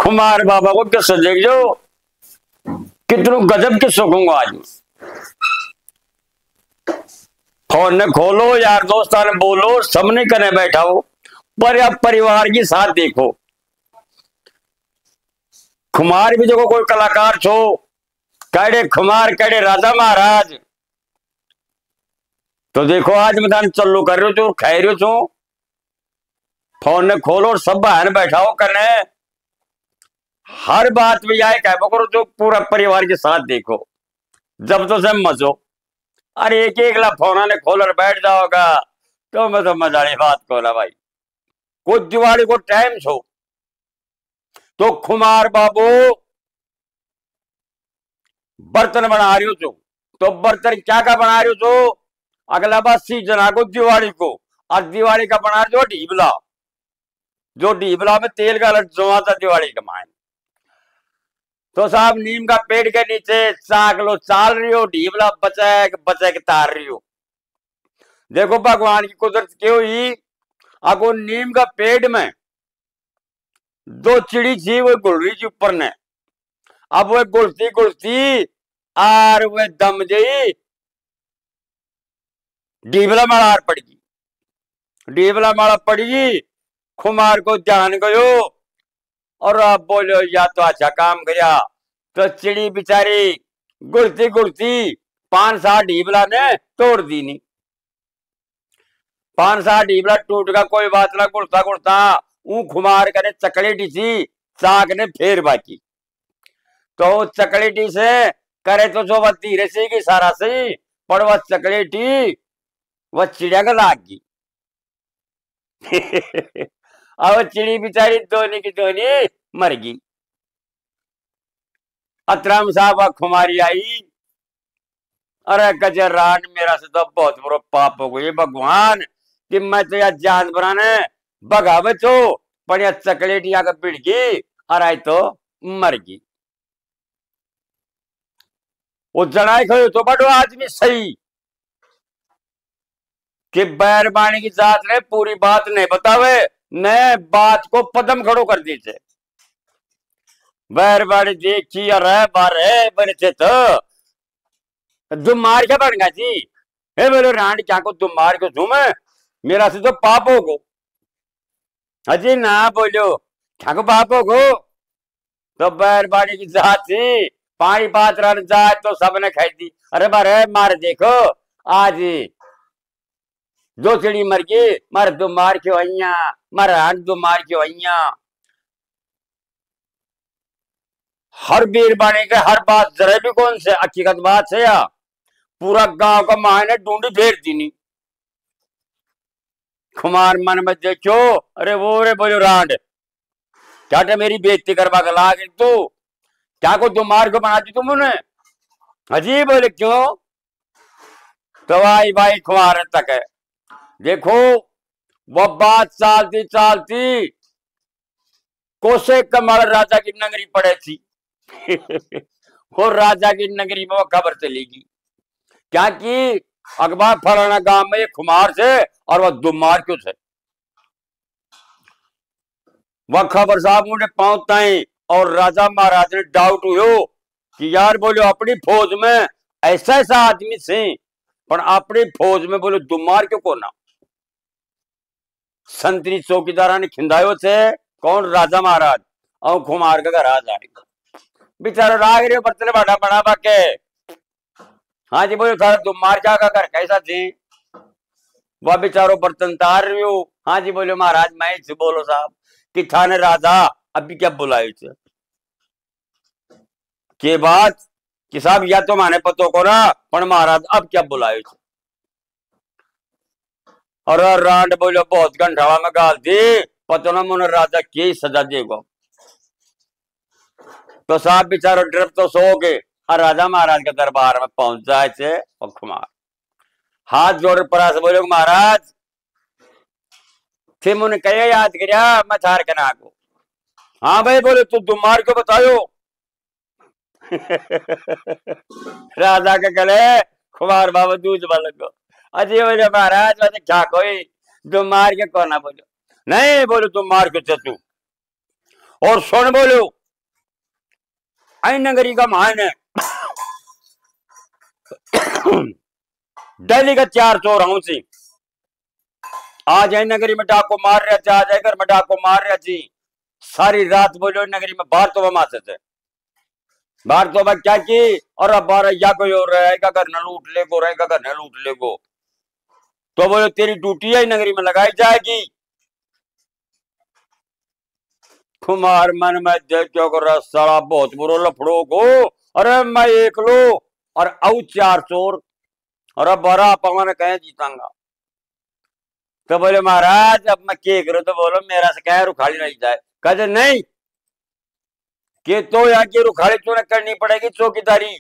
कुमार बाबा को किस्सा देख जो कितनों गजब के सुखूंगा आज में। फोन ने खोलो, यार दोस्तां ने बोलो, सबने कने बैठा हो, पर अब परिवार की साथ देखो। खुमार भी देखो कोई कलाकार छो, कड़े खुमार कड़े राजा महाराज। तो देखो आज मैदान चलो कर रहे हो जो खाई रहे छो, फोन ने खोलो और सब बहन बैठाओ कने, हर बात में आए कह करो जो पूरा परिवार के साथ देखो, जब तो सब मजो। अरे एक एक ला फोन ने खोल बैठ जाओगा तो मैं तो मजा नहीं बात खोला भाई। कुछ दिवाली को टाइम छो तो खुमार बाबू बर्तन बना रही हो छो, तो बर्तन क्या का बना रही हो छो, अगला बात सीजन आगो दिवाली को, और दिवाली का बना रही हो ढीबला, जो ढीबला में तेल का जमा था दिवाली का मान। तो साहब नीम का पेड़ के नीचे चाक लो चाल रही हो, ढीबला बचैक बचैक तार रही हो। देखो भगवान की कुदरत क्यों ही, अगो नीम का पेड़ में दो चिड़ी थी, वो गुल रही थी ऊपर ने। अब वो गुलती गुलती और वो दम गई, ढीबला मार पड़गी, ढीबला मारा पड़गी। खुमार को ध्यान गयो और आप बोलो या तो अच्छा काम किया। तो चिड़ी बिचारी गुड़ती गुड़ती 5-7 ढीबला ने तोड़ दी नहीं। 5-7 ढीबला टूट का कोई बात ना, गुड़ता गुड़ता ऊ खुमार करे चकलेटी सी चाक ने फेर बाकी। तो चकलेटी से करे तो जो वह धीरे से की सारा से, पर वह चकलेटी वह चिड़िया का लाग गई। अब चिड़ी बिचारी दोनी की दोनी मर गई। अतराम साहब खुमारी आई, अरे गजरान मेरा से तो बहुत बड़ा पाप हो गई भगवान, कि मैं तो यार जानवरा ने बगावत हो, पर यह चकलेटिया का पिट गई और आई तो मर गई। वो जनाई खो तो बड़ो आदमी सही कि बैरबानी की जात ने पूरी बात नहीं बतावे, ने बात को पदम खड़ो कर दी थे। बैरबानी देखी अरे बारे बने तो तुम मार क्या बन गया जी, हे बोलो रांड क्या को तुम मार को तुम मेरा से तो पाप हो गो। अजी ना बोलो क्या को पाप हो गो। तो बैरबानी की जात थी, पानी पात रन जाए तो सबने खाई दी। अरे बारे मार देखो आज दो चिड़ी मर गई, मर दो मार क्यों आइया, मर रांड दो मार क्यों आइया। हर बीरबानी के हर बात जरा भी कौन से हकीकत बात है या पूरा गांव का मायने ढूंढी फेर दी नहीं। खुमार मन में देखो, अरे वो रे बोलो रांड क्या मेरी बेइज्जती करवा के लाग तू, क्या को तुम मार को बना दी तुम उन्हें। अजीब बोले क्यों, तो भाई खुमार तक है। देखो वो बात चालती चालती कोसे कमल राजा की नगरी पड़े थी। वो राजा की नगरी में वो खबर चलेगी क्या कि अखबार फलाना गांव में ये खुमार से और वह दुमार क्यों थे। वह खबर साहब मुझे पहुंचता ही और राजा महाराज ने डाउट हुए कि यार बोलो अपनी फौज में ऐसा ऐसा आदमी से, पर अपनी फौज में बोलो दुमार क्यों कोना। संतरी चौकीदारा ने खिंदायो थे कौन, राजा महाराज, और खुमार का घर आ जाएगा। बेचारा राग रहे बर्तन बाटा बना बाके। हाँ जी बोलो थारा दुमार क्या का घर कैसा थी, वह बेचारो बर्तन तार रही हो। हाँ जी बोलो महाराज मैं से बोलो साहब कि थाने राजा अभी क्या बुलाए थे के बात कि साहब या तो माने पतो को ना, पर महाराज अब क्या बुलाए थे। और रांड बोलो बहुत घंटावा में गाल दी, पतो ना मुने राजा की सजा देगा। तो साहब बेचारो ड्रिप तो सो गए और राजा महाराज के दरबार में पहुंच जाए थे। और खुमार हाथ जोड़ पड़ा से बोलो महाराज थे मुने कहे याद करिया मैं थार के ना को। हाँ भाई बोले तू दुमार को बतायो। राजा के गले खुमार बाबा दूध लगो। अजय बोले महाराज वैसे क्या कोई दुमार के को ना बोलो, नहीं बोलो तुम मार के तू। और सुन बोलो आई नगरी का मान है दिल्ली का 4 चोर हूं सी आज आई नगरी में डाको मार रहा था, आज घर में डाको मार रहा थी। सारी रात बोलो नगरी में बाहर तो मारते थे, बाहर तो क्या की। और अब 12 या कोई और रहेगा घर न लूट ले को, रहेगा घर न लूट ले को। तो बोलो तेरी ड्यूटी है नगरी में लगाई जाएगी। कुमार मन में देख क्यों कर रहा सारा बहुत बुरो लफड़ो को। अरे मैं एक लो और औ 4 चोर और अब 12 पवन कहे जीतांगा। तो बोले महाराज अब मैं क्या करूं। तो बोलो मेरा से कह रुखाड़ी नहीं जाए। कहते नहीं कि तो यहाँ की रुखाड़ी तूने करनी पड़ेगी चौकीदारी,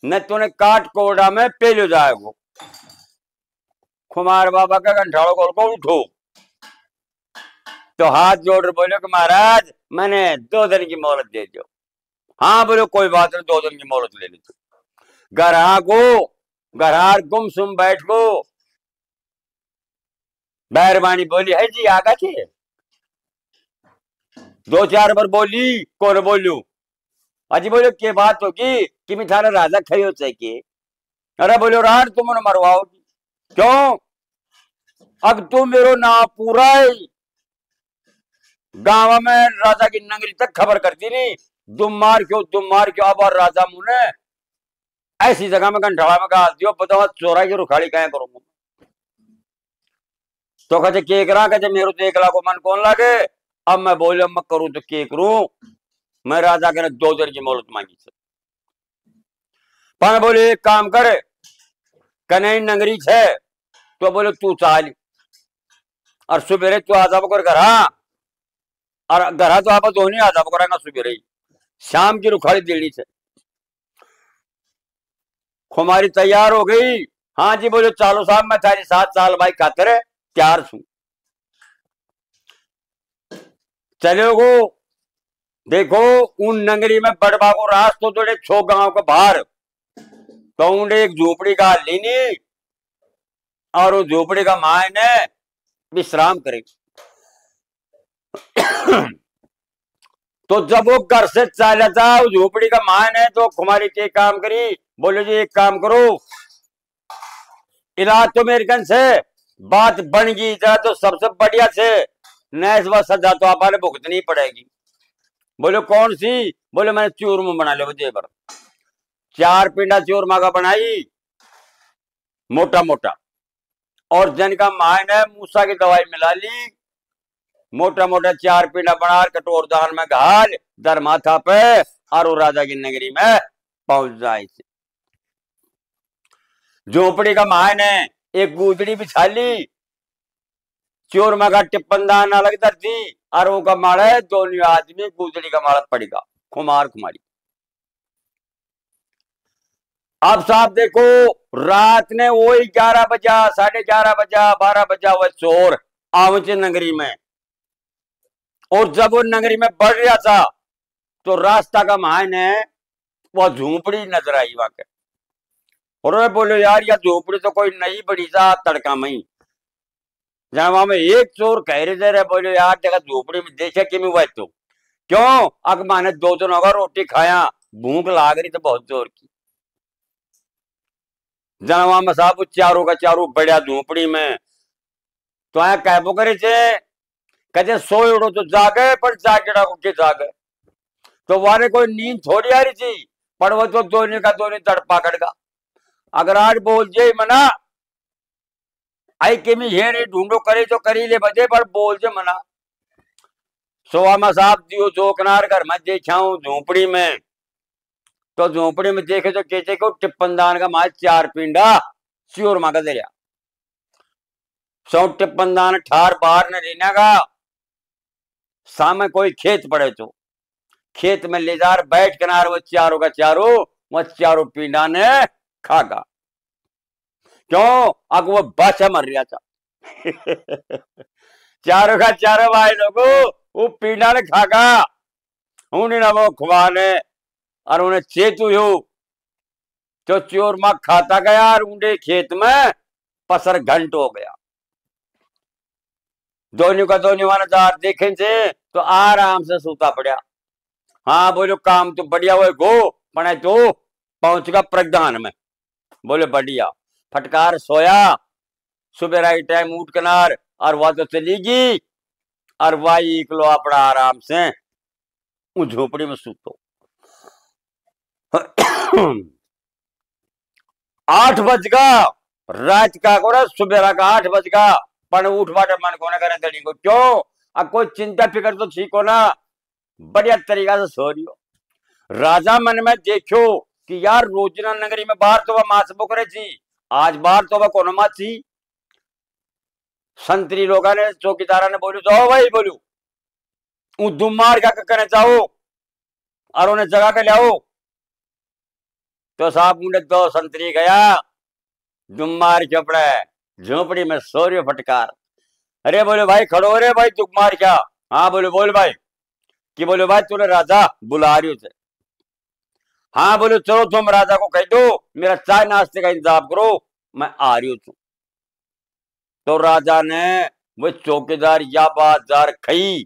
न तूने काट कोड़ा में पेलो जाएगा। कुमार बाबा का घंटाड़ो खोल को उठो तो हाथ जोड़ बोले कि महाराज मैंने 2 दिन की मोहलत दे दो। हाँ बोलो कोई बात नहीं 2 दिन की मोहलत ले ली। गरहा को गरहार गुमसुम बैठ को मेहरबानी बोली है जी आगा थे 2-4 बार बोली कौन बोलू। अजी बोलो क्या बात होगी कि मैं थारा राजा खयो चाहिए। अरे बोलो राज तुम मरवाओगी क्यों। अब तू मेरो ना पूरा है गांव में राजा की नगरी तक खबर करती नहीं। तुम मार क्यों अब और राजा मुने ऐसी जगह में घंटाड़ा में गाल दियो। बताओ चोरा की रुखाड़ी कहें करूंगा। तो कहते के करा कहते मेरो तो 1 लाख को मन कौन लागे। अब मैं बोलो मैं करूं तो के करूं। मैं राजा के 2 दिन की मोहलत मांगी थी। पर बोले एक काम करे कन्हई नगरी छे तो बोले तू चाल और सुबेरे तू आजा कर घरा और घरा तो आप दोनों आजा करेंगे सुबेरे ही शाम की रुखाड़ी देनी से। खुमारी तैयार हो गई। हाँ जी बोलो चालो साहब मैं तारी 7 साल भाई खातर तैयार छू। चलो गो देखो उन नगरी में बड़बा को रास्तो जोड़े 6 गांव के बाहर तो उन्हें एक झोपड़ी का लेनी और वो झोपड़ी का मायने विश्राम करेगी। तो जब वो घर से चला था उस झोपड़ी का मान है तो कुमारी के काम करी। बोले जी एक काम करो इलाज तो मेरे से बात बन गई तो सबसे बढ़िया से नैस व सजा तो आप भुगतनी पड़ेगी। बोले कौन सी। बोले मैंने चूरमा बना लिया जेबर 4 पिंडा चूरमा का बनाई मोटा मोटा और जन का मान है मूसा की दवाई मिला ली। मोटा मोटा 4 पिंडा बना कटोर दान में घाल दर माथा पे और वो राजा की नगरी में पहुंच जाए। झोपड़ी का मान है एक गुदड़ी बिछा ली चोरमा का टिप्पनदान अलग दर दी और वो का माड़ा है दोनों आदमी गुदड़ी का माड़ा पड़ेगा कुमार कुमारी। अब साहब देखो रात ने वही 11 बजा 11:30 बजा 12 बजा वह चोर आवचे नगरी में। और जब वो नगरी में बढ़ रहा था तो रास्ता का मान है वह झोपड़ी नजर आई वहां के। और बोलो यार यह झोपड़ी तो कोई नई बड़ी सा तड़का मई जहां वहां में एक चोर कह रहे बोलो यार जगह झोपड़ी में देखे कि मैं वह तो क्यों अग माने 2 दिन होगा रोटी खाया भूख लाग रही तो बहुत जोर की। जनवा में साहब चारों का चारों बढ़िया झोपड़ी में तो आया कहबो करे थे कहते सोएड़ो तो जागे पर जागेड़ा को के जागे। तो वारे कोई नींद थोड़ी आ रही थी पर वो तो दोनों का दोनों तड़पा कड़गा। अगर आज बोल जे मना आई के मी हेने ढूंढो करे तो करी ले बजे पर बोल जे मना। सोवामा साहब दियो जोकनार घर में देखाऊं झोपड़ी में तो झोपड़ी में देखे तो कहते को टिप्पनदान का माल 4 पिंडा श्योर मांगा दे रहा सौ टिप्पनदान ठार बाहर न लेना का सामने कोई खेत पड़े तो खेत में ले जा बैठ किनार वो चारों का चारों वो चारों पिंडा ने खागा क्यों अग वो बाचा मर रहा था। चारों का चारों भाई लोगों वो पिंडा ने खागा उन्हें ना वो खुआने और उन्हें चेतु हो तो चोर माँ खाता गया और उन्हें खेत में पसर घंट हो गया। दोनों का दोनों वाला दार देखें से तो आराम से सूता पड़ा। हाँ बोलो काम तो बढ़िया हुए गो, पण तो पहुंचगा प्रधान में। बोले बढ़िया। फटकार सोया, सुबह राई टाइम उठ कनार और वह तो चलीगी, और वाई इकलो अपना आराम से झोपड़ी में सूतो। 8 बजगा रात का को सुबह का 8 बजगा, पण उठ बाटे मन को ना करे दड़ी को क्यों, अब कोई चिंता फिक्र तो ठीक हो ना, बढ़िया तरीका से सो रही हो। राजा मन में देखो कि यार रोजना नगरी में बाहर तो वह मास बोकरे थी, आज बाहर तो वह कोनो मास थी। संतरी लोग ने चौकीदारा ने बोलू जाओ भाई बोलू दुम मार क्या करने चाहो और उन्हें जगह के लियाओ। तो साहब मुंडे दो संतरी गया, दुम मार चपड़े झोपड़ी में सो रही फटकार। अरे बोले भाई खड़ो, अरे भाई दुम मार क्या। हाँ बोले बोल भाई, कि बोले भाई तूने राजा बुला रही थे। हाँ बोले चलो तुम राजा को कह दो मेरा चाय नाश्ते का इंतजाम करो, मैं आ रही हूं। तो राजा ने वो चौकीदार या बाजार खई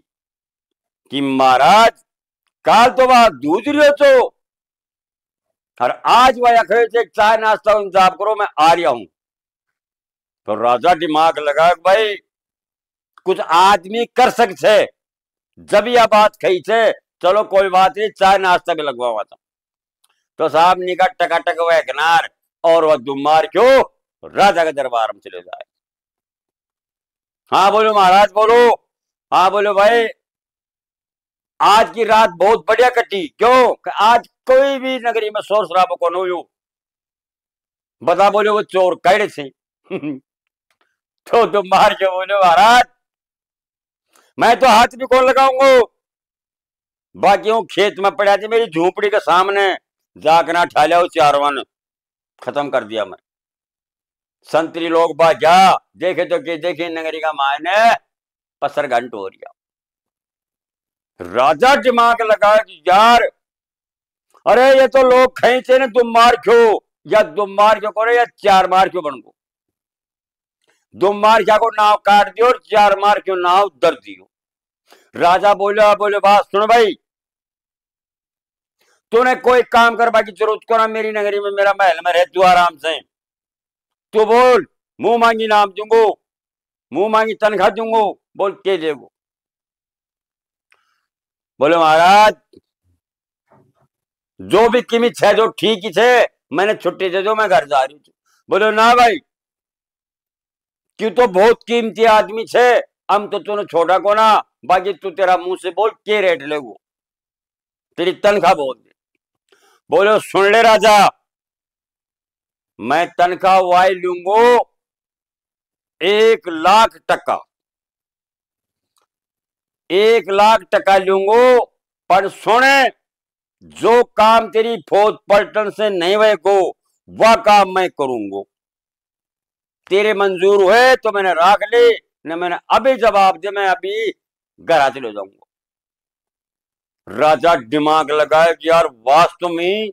कि महाराज काल तो वह दूध रही हो तो, और आज वह अखे से चाय नाश्ता का इंतजाम करो, मैं आ रहा हूं। तो राजा दिमाग लगा भाई कुछ आदमी कर सकते, जब यह बात कही थे चलो कोई बात नहीं चाय नाश्ता भी लगवा था। तो साहब निकट टकाटक वह किनार और वह दुमार क्यों राजा के दरबार में चले जाए। हाँ बोलो महाराज बोलो। हाँ बोलो भाई आज की रात बहुत बढ़िया कटी, क्यों आज कोई भी नगरी में शोर शराबा को नहीं हो। बता बोले वो चोर कैडे से। तो तुम मार के बोले महाराज मैं तो हाथ भी कौन लगाऊंगा, बाकी खेत में पड़ा थी मेरी झोपड़ी के सामने, जाकना ठा लिया चारवन खत्म कर दिया मैं। संतरी लोग बाजा देखे तो कि देखे नगरी का मायने पसर घंट हो रहा। राजा दिमाग लगा कि यार अरे ये तो लोग खींचे ने तुम मार क्यों, या तुम मार क्यों करो या चार मार क्यों बन गो। तुम मार क्या को नाव काट दियो और चार मार क्यों नाव दर दियो। राजा बोले बोले बात सुनो भाई, तूने कोई काम कर बाकी जरूरत को ना, मेरी नगरी में मेरा महल में रह तू आराम से, तू बोल मुंह मांगी नाम दूंगो, मुंह मांगी तनख्वाह दूंगो, बोल के देगो। बोले महाराज जो भी कीमत है जो ठीक ही थे, मैंने छुट्टी दे दो मैं घर जा रही हूँ। बोले ना भाई क्यों तो बहुत कीमती आदमी छे, हम तो तूने छोड़ा को ना, बाकी तू तेरा मुंह से बोल के रेट लेगो, तेरी तनख्वाह बोल दे। बोले सुन ले राजा मैं तनख्वाह वाई लूंगो 1 लाख टका, 1 लाख टका लूंगो, पर सुने जो काम तेरी फौज पलटन से नहीं हुएगो वह काम मैं करूंगो, तेरे मंजूर हुए तो मैंने राख ली, न मैंने अभी जवाब दे मैं अभी घर चले जाऊंगा। राजा दिमाग लगाए कि यार वास्तव में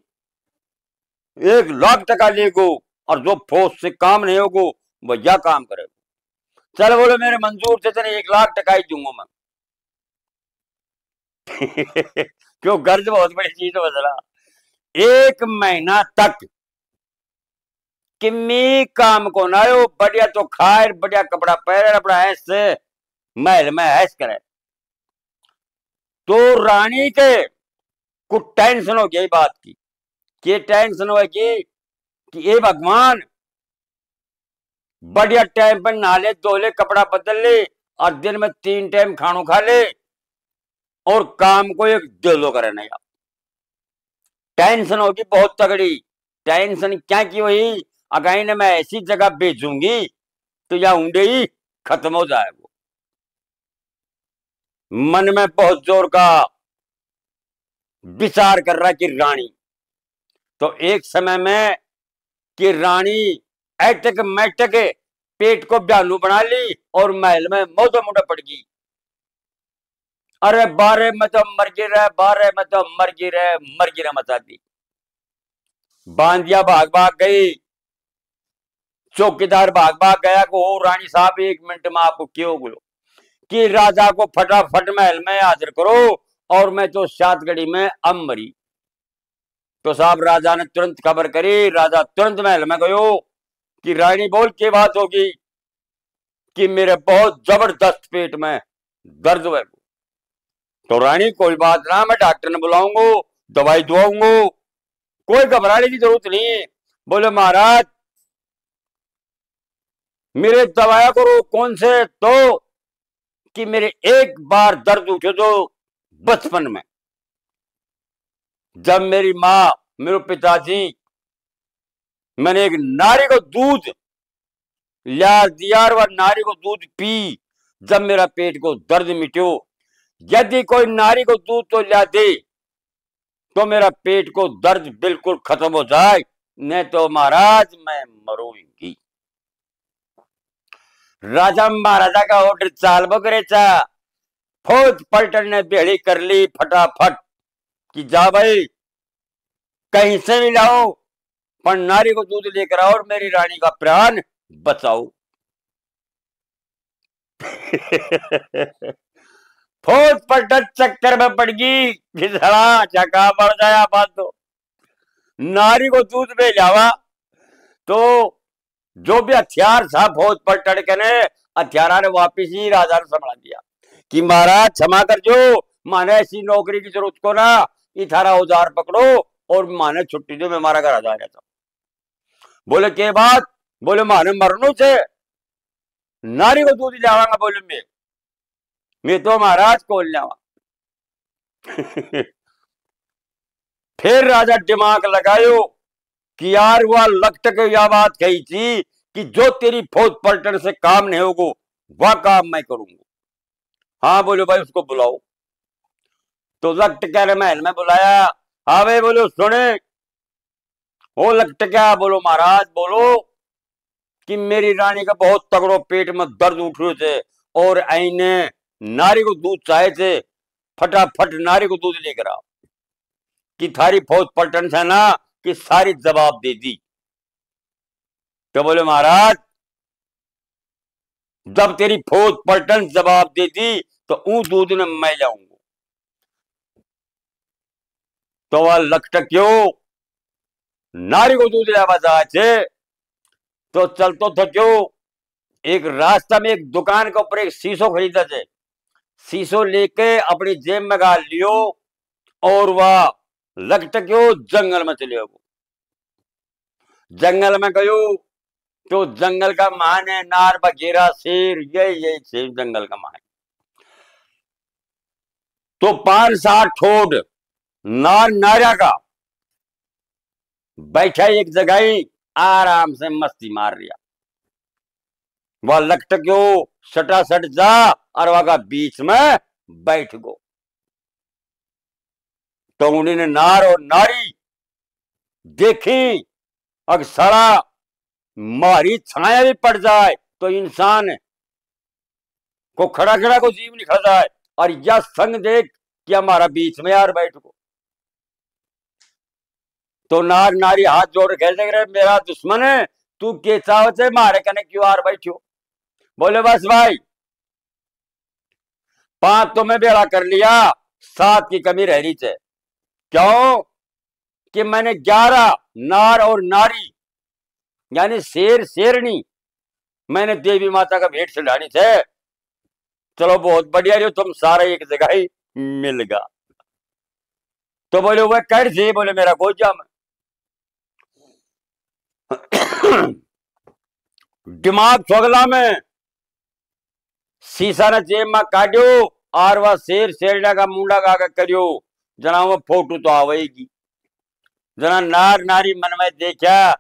1 लाख टका लेगो और जो फौज से काम नहीं होगो वह यह काम करेगा। चल बोलो मेरे मंजूर से तेने 1 लाख टका ही दूंगा मैं। क्यों गर्ज बहुत बड़ी चीज है बदला। 1 महीना तक किम्मी काम को ना हो, बढ़िया तो खाए बढ़िया कपड़ा पहने अपना ऐसे महल में ऐश करे। तो रानी के कुछ टेंशन हो गई बात की, कि टेंशन हो कि ये भगवान बढ़िया टाइम पर नहा ले धो ले कपड़ा बदल ले और दिन में 3 टाइम खानो खा ले और काम को एक दिलो करे नहीं। टेंशन होगी बहुत तगड़ी। टेंशन क्या की हुई, अगर ने मैं ऐसी जगह भेजूंगी तो या ऊंडे ही खत्म हो जाएगा। मन में बहुत जोर का विचार कर रहा कि रानी, तो एक समय में कि रानी ऐटक मैटक पेट को ब्यानू बना ली और महल में मौजो मुड़ा पड़ गई। अरे 12 में तो मर गिर रहे, 12 में तो मर गिर मचा दी। बांधिया भाग भाग गई, चौकीदार भाग भाग गया को रानी साहब 1 मिनट में आपको क्यों बोलो कि राजा को फटाफट महल में हाजिर करो और मैं तो 7 घड़ी में अब मरी। तो साहब राजा ने तुरंत खबर करी। राजा तुरंत महल में गयो कि रानी बोल के बात होगी कि मेरे बहुत जबरदस्त पेट में दर्द है। तो रानी कोई बात ना, मैं डॉक्टर ने बुलाऊंगा, दवाई दुआऊंगा, कोई घबराने की जरूरत नहीं है। बोले महाराज मेरे दवाया करो। कौन से? तो कि मेरे एक बार दर्द उठे तो बचपन में जब मेरी माँ मेरे पिताजी मैंने एक नारी को दूध लिया दिया और वह नारी को दूध पी, जब मेरा पेट को दर्द मिट्यो। यदि कोई नारी को दूध तो लिया दे तो मेरा पेट को दर्द बिल्कुल खत्म हो जाए, नहीं तो महाराज मैं मरूंगी। राजा महाराजा का ऑर्डर चाल बकरेचा। फौज पलटन ने बेड़ी कर ली फटाफट कि जा भाई कहीं से भी लाओ, पर नारी को दूध लेकर आओ और मेरी रानी का प्राण बचाओ। फौज पलटन चक्कर में पड़ गई। चका पड़ जाया बात। तो नारी को दूध में लावा तो जो भी हथियार था फौज पलटन के ने हथियारा ने वापिस ही राजा ने संभाल दिया कि महाराज क्षमा कर जो, माने ऐसी नौकरी की जरूरत को ना, ये थारा औजार पकड़ो और माने छुट्टी दो, मैं हमारा घर आ जाता। बोले के बात? बोले माने मरनू से नारी को दूध जावांगा। बोले मैं तो महाराज को लावा। फिर राजा दिमाग लगायो कि यार वह लखट के यह बात कही थी कि जो तेरी फौज पलटन से काम नहीं होगा वह काम मैं करूंगा। हाँ बोलो भाई उसको बुलाओ। तो लखट क्या महल में बुलाया। हाँ भाई बोलो सुने। वो लखट क्या? बोलो महाराज बोलो कि मेरी रानी का बहुत तगड़ो पेट में दर्द उठ रहे थे और आईने नारी को दूध चाहे थे, फटाफट नारी को दूध लेकर आओ कि थारी फौज पलटन से ना कि सारी जवाब दे दी। तो बोले महाराज जब तेरी फौज पलटन जवाब दे दी तो ऊ दूध ने मैं जाऊंगा। तो वह लखट क्यों नारी को दूध लावा जाए तो चलतो था क्यों। एक रास्ता में एक दुकान के ऊपर एक शीशो खरीदा थे। शीशो लेके अपनी जेब में गाल लियो और वह लखट क्यों जंगल में चले गो। जंगल में गयो तो जंगल का मान है नार बघेरा शेर, यही शेर जंगल का मान। तो 5-7 ठोड नार नारा का बैठा एक जगह ही आराम से मस्ती मार लिया। वह लखट क्यों सटासट जा और वह बीच में बैठ गो। तो उन्होंने नार और नारी देखी। अगर सारा मारी छाया भी पड़ जाए तो इंसान को खड़ा खड़ा को जीव निकल जाए, और यह संग देख कि हमारा बीच में यार बैठ गो। तो नार नारी हाथ जोड़ खेलते रहे, मेरा दुश्मन है तू के चाहत है मारे कने क्यों आर बैठो। बोले बस भाई 5 तो मैं बेड़ा कर लिया, 7 की कमी रह रही है। क्यों कि मैंने 11 नार और नारी यानी शेर शेरनी मैंने देवी माता का भेंट चढ़ानी थे। चलो बहुत बढ़िया रही, तुम सारे एक जगह ही मिल गया। तो बोले वह कर से? बोले मेरा गोजा में। दिमाग छोगला में शीशा ने जेब में काटो और वह शेर शेरना का मुंडा गा करियो जना वो फोटो तो आवेगी। जना नार नारी मन में देखा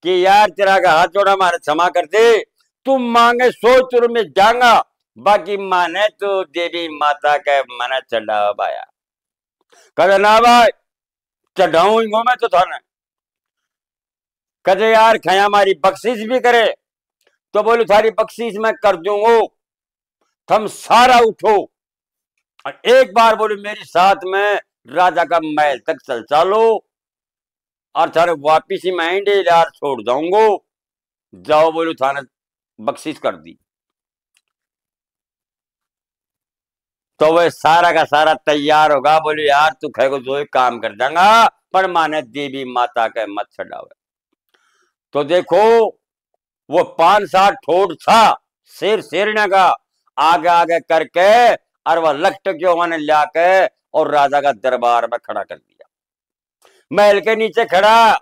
कि यार तेरा का हाथ जोड़ा मारे क्षमा कर दे, तुम मांगे 100 चुर में जाऊंगा, बाकी माने तो देवी माता के मन चढ़ावा पाया। कदे ना भाई चढ़ाऊंगा मैं तो थाने। कदे यार खया हमारी बख्शीश भी करे। तो बोले थारी बख्शीश मैं कर दूंगा, तुम सारा उठो और एक बार बोले मेरी साथ में राजा का महल तक चल चालो और थारे वापिस ही मैं यार छोड़ जाऊंगो। जाओ बोलो थाने बख्शीश कर दी। तो वह सारा का सारा तैयार होगा, बोले यार तू कहे को जो ही काम कर देगा, पर माने देवी माता के मत छड़ावे। तो देखो वो 5-7 ठोड़ था शेर शेरने का, आगे आगे करके और वह लखटकियों ने लाके और राजा का दरबार में खड़ा कर दिया। महल के नीचे खड़ा,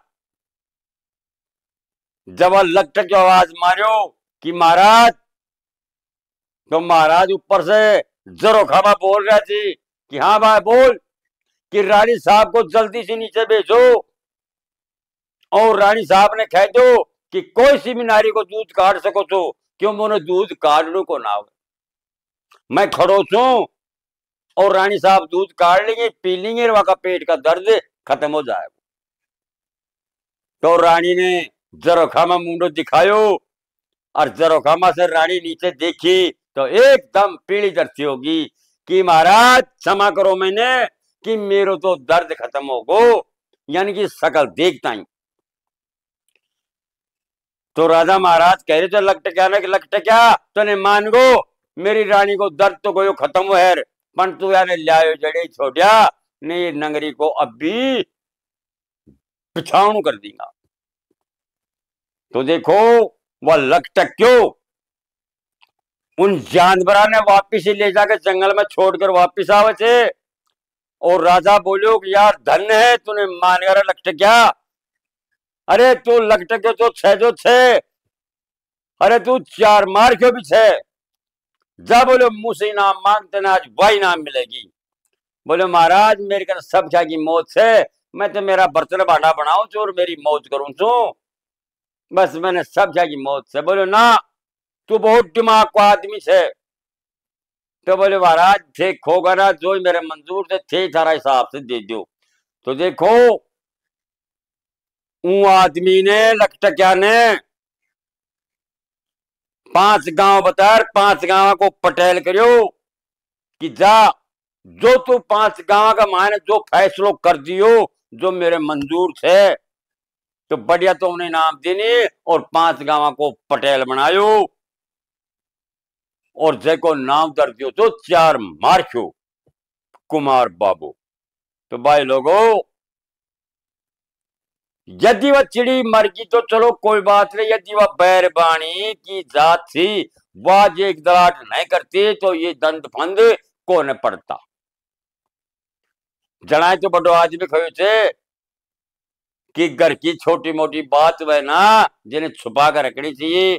जब वह लखटक आवाज मारो कि महाराज, तो महाराज ऊपर से जरोखामा बोल रहे थे कि हाँ भाई बोल, कि रानी साहब को जल्दी से नीचे भेजो, और रानी साहब ने कह दो कि कोई सी भी नारी को दूध काट सको तो, क्यों मोने दूध काटने को ना हो, मैं खड़ो छू, और रानी साहब दूध काट लेंगे, पी लेंगे, वहां का पेट का दर्द खत्म हो जाएगा। तो रानी ने जरोखामा मुंडो दिखायो, और जरोखामा से रानी नीचे देखी तो एकदम पीली धरती होगी कि महाराज क्षमा करो मैंने, कि मेरो तो दर्द खत्म हो गो, यानी कि शकल देखता ही। तो राजा महाराज कह रहे थे लखटक्या ने, लखटक्या तने मान गो, मेरी रानी को दर्द तो गयो खत्म हो है, पर तू याने लायो जड़े छोड़िया नहीं, नगरी को अब भी पिछाणु कर देगा। तो देखो वह लखटक्यो उन जानवरा ने वापिस ही ले जाकर जंगल में छोड़कर वापिस आवे थे, और राजा बोलो कि यार धन्य है तूने मान कर लखटक्या, अरे तू लखटक्यो तो छे जो छे, अरे तू 4 मार क्यों भी छे, जा बोलो मुंह से इनाम मांगते ना, आज वही इनाम मिलेगी। बोले महाराज मेरे कर सब क्या की मौत से, मैं तो मेरा बर्तन भांडा बनाऊं छू और मेरी मौत करूं छू, बस मैंने सब क्या की मौत से। बोलो ना तू बहुत दिमाग को आदमी से। तो बोले महाराज ठीक होगा ना, जो मेरे मंजूर से थे सारा हिसाब से दे दो। तो देखो आदमी ने लखटक्या ने 5 गांव बताया, 5 गांव को पटेल करियो कि जा जो तू 5 गांव का माने जो फैसलो कर दियो जो मेरे मंजूर थे, तो बढ़िया तो उन्हें नाम देने और 5 गांव को पटेल बनायो, और जय को नाम दर दियो तो 4 मार्चो कुमार बाबू। तो भाई लोगों यदि वह चिड़ी मर गई तो चलो कोई बात नहीं, यदि वह बैरबानी की जात थी वह एक दलाट नहीं करती तो ये दंड फंद को न पड़ता। जनाए तो बड़ो आदमी खयो थे कि घर की छोटी मोटी बात वह ना जिन्हें छुपा कर रखनी चाहिए,